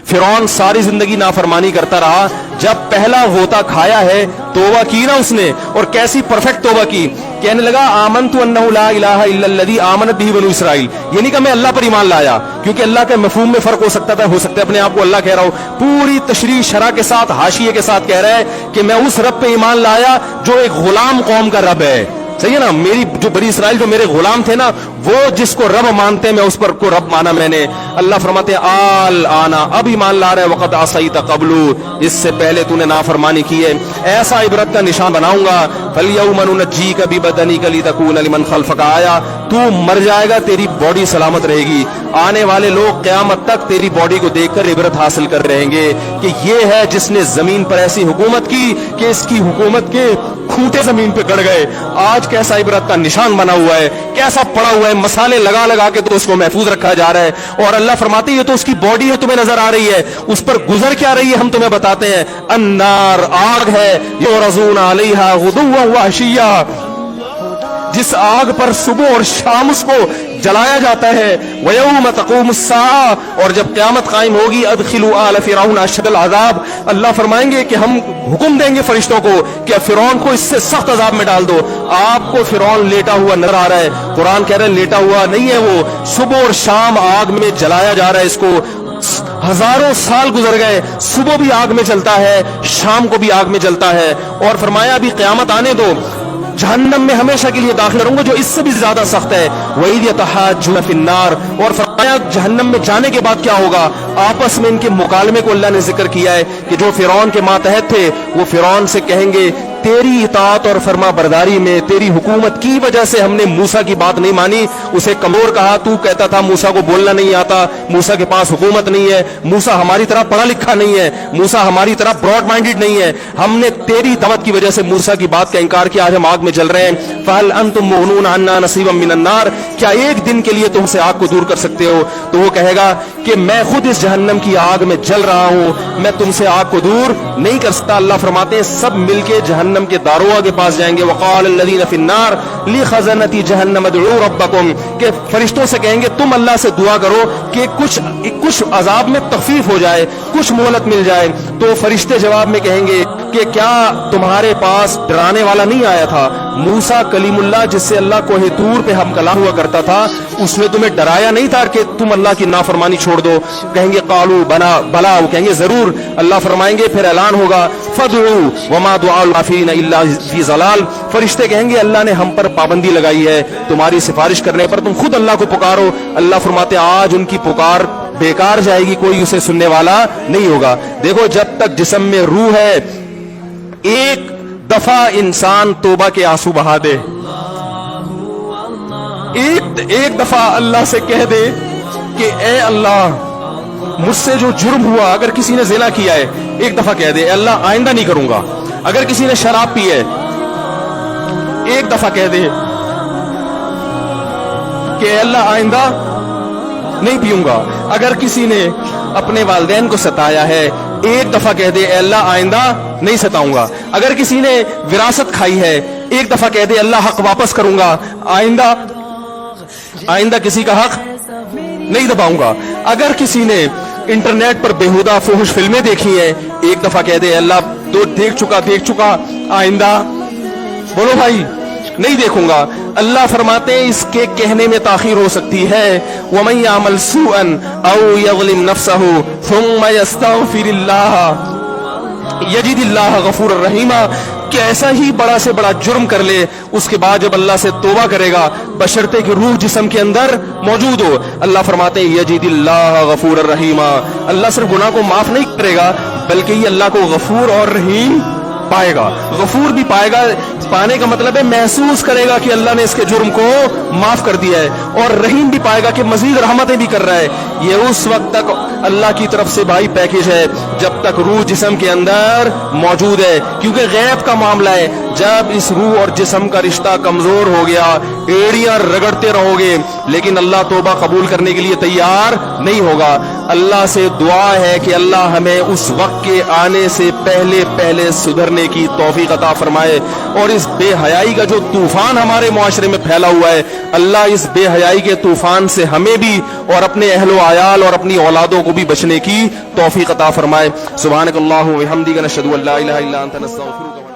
फिरौन सारी जिंदगी नाफरमानी करता रहा, जब पहला गोता खाया है तौबा की ना उसने, और कैसी परफेक्ट तौबा की, कहने लगा आमनतु अन्नहु ला इलाहा इल्लल्लज़ी आमनत बिही बनु इसराइल। ये नहीं कि मैं अल्लाह पर ईमान लाया, क्योंकि अल्लाह के मफहूम में फर्क हो सकता है अपने आप को अल्लाह कह रहा हो, पूरी तशरीह शरह के साथ हाशिये के साथ कह रहा है कि मैं उस रब पे ईमान लाया जो एक गुलाम कौम का रब है। सही है ना, मेरी जो बनी इसराइल जो मेरे गुलाम थे ना, वो जिसको रब मानते हैं मैं उस पर को रब माना मैंने। अल्लाह फरमाते हैं आल आना, अब ईमान ला रहा है, वक़द असैत क़ब्लु, इससे पहले तूने नाफरमानी की है, ऐसा इबरत का निशान बनाऊंगा। फल्यौम नुनज्जीका बिबदनिका लितकूना लिमन खल्फका आया, तू मर जाएगा तेरी बॉडी सलामत रहेगी, आने वाले लोग क़यामत तक तेरी बॉडी को देखकर इबरत हासिल कर रहेंगे कि ये है जिसने जमीन पर ऐसी हुकूमत की कि इसकी हुकूमत के खूंटे जमीन पे गड़ गए। आज कैसा इबरत का निशान बना हुआ है, कैसा पड़ा हुआ है, मसाले लगा लगा के तो उसको महफूज रखा जा रहा है। और अल्लाह फरमाते ये तो उसकी बॉडी है, तुम्हें नजर आ रही है, उस पर गुजर क्या रही है हम तुम्हें बताते हैं। अन्नार, आग है, युरज़ूना अलैहा गुदुव्वन व अशिय्या, जिस आग पर सुबह और शाम उसको जलाया जाता है। वयौम तक़ूमुस्साअ, और जब क़यामत कायम होगी, अदखिलू आल फ़िरऔन अशद्दल अज़ाब, अल्लाह फरमाएंगे कि हम हुक्म देंगे फरिश्तों को कि फ़िरौन को इससे सख्त अज़ाब में डाल दो। आपको फ़िरौन लेटा हुआ नजर आ रहा है, कुरान कह रहा है लेटा हुआ नहीं है, वो सुबह और शाम आग में जलाया जा रहा है। इसको हजारों साल गुजर गए, सुबह भी आग में जलता है, शाम को भी आग में जलता है। और फरमाया अभी क़यामत आने दो, जहन्नम में हमेशा के लिए दाखिल रहूंगा जो इससे भी ज्यादा सख्त है। वही यतहाज्जुन फिन्नार, और फरमाया जहन्नम में जाने के बाद क्या होगा, आपस में इनके मुकालमे को अल्लाह ने जिक्र किया है कि जो फिरौन के मातहत थे वो फिरौन से कहेंगे तेरी इताअत और फरमा बरदारी में, तेरी हुकूमत की वजह से हमने मूसा की बात नहीं मानी। उसे कमजोर कहा, तू कहता था मूसा को बोलना नहीं आता, मूसा के पास हुकूमत नहीं है, मूसा हमारी तरह पढ़ा लिखा नहीं है, मूसा हमारी तरह ब्रॉड माइंडेड नहीं है, हमने तेरी दावत की वजह से मूसा की बात का इनकार किया, आज हम आग में जल रहे हैं। फहल अंतुम मुगनून अन्ना नसीबम मिनन नार, क्या एक दिन के लिए तुमसे आग को दूर कर सकते हो? तो वो कहेगा कि मैं खुद इस जहन्नम की आग में जल रहा हूं, मैं तुमसे आग को दूर नहीं कर सकता। अल्लाह फरमाते हैं सब मिलके जहन्नम के दारोगा के पास जाएंगे। वक़ाल अल्लज़ीना फ़िन्नार ली ख़ज़नती जहन्नम उदऊ रब्बकुम, के फरिश्तों से कहेंगे तुम अल्लाह से दुआ करो कि कुछ अजाब में तखफीफ हो जाए, कुछ मोहलत मिल जाए। तो फरिश्ते जवाब में कहेंगे कि क्या तुम्हारे पास डराने वाला नहीं आया था? मूसा कलीमुल्लाह जिससे अल्लाह कोहे तूर पे हम कलाम हुआ करता था, उसने तुम्हें डराया नहीं था कि तुम अल्लाह की नाफरमानी छोड़ दो? कहेंगे कालू बना बला, वो कहेंगे जरूर। अल्लाह फरमाएंगे फिर ऐलान होगा फदउ वमा दुआउल काफिरीन इल्ला फी ज़लाल, फरिश्ते कहेंगे अल्लाह ने हम पर पाबंदी लगाई है तुम्हारी सिफारिश करने पर, तुम खुद अल्लाह को पुकारो। अल्लाह फरमाते आज उनकी पुकार बेकार जाएगी, कोई उसे सुनने वाला नहीं होगा। देखो जब तक जिस्म में रूह है, एक दफा इंसान तौबा के आंसू बहा दे, एक दफा अल्लाह से कह दे कि ए अल्लाह मुझसे जो जुर्म हुआ, अगर किसी ने ज़िना किया है, एक दफा कह दे अल्लाह आइंदा नहीं करूंगा। अगर किसी ने शराब पी है, एक दफा कह दे कि अल्लाह आइंदा नहीं पीऊंगा। अगर किसी ने अपने वालिदैन को सताया है, एक दफा कह दे अल्लाह आइंदा नहीं सताऊंगा। अगर किसी ने विरासत खाई है, एक दफा कह दे अल्लाह हक वापस करूंगा, आइंदा किसी का हक नहीं दबाऊंगा। अगर किसी ने इंटरनेट पर बेहुदा फुहश फिल्में देखी हैं, एक दफा कह दे अल्लाह तो देख चुका, आइंदा बोलो भाई नहीं देखूंगा। अल्लाह फरमाते हैं इसके कहने में ताखीर हो सकती है। वमन यामल सूअन औ यज़लिम नफ्सहु थुम्मा यस्तगफिरिल्लाह यजिदिल्लाह गफूरर रहीमा, कि ऐसा ही बड़ा से बड़ा जुर्म कर ले, उसके बाद जब अल्लाह से तौबा करेगा, बशर्ते कि रूह जिस्म के अंदर मौजूद हो, अल्लाह फरमाते हैं यजिदिल्लाह गफूरर रहीमा, अल्लाह सिर्फ गुनाह को माफ नहीं करेगा बल्कि ये अल्लाह को गफूर और रहीम पाएगा। गफूर भी पाएगा, पाने का मतलब है महसूस करेगा कि अल्लाह ने इसके जुर्म को माफ कर दिया है, और रहीम भी पाएगा कि मजीद रहमतें भी कर रहा है। ये उस वक्त तक अल्लाह की तरफ से भाई पैकेज है जब तक रूह जिस्म के अंदर मौजूद है, क्योंकि गैब का मामला है। जब इस रूह और जिस्म का रिश्ता कमजोर हो गया, एड़ियां रगड़ते रहोगे लेकिन अल्लाह तौबा कबूल करने के लिए तैयार नहीं होगा। अल्लाह से दुआ है कि अल्लाह हमें उस वक्त के आने से पहले पहले सुधरने की तौफीक अता फरमाए, और इस बेहयाई का जो तूफान हमारे मुआशरे में फैला हुआ है, अल्लाह इस बेहयाई के तूफान से हमें भी और अपने अहलो आयाल और अपनी औलादों को भी बचने की तौफीक अता फरमाए। सुब्हानकल्लाहु व बिहम्दिका नशहदु अल्ला इलाहा इल्ला अंता नस्तगफिरुका।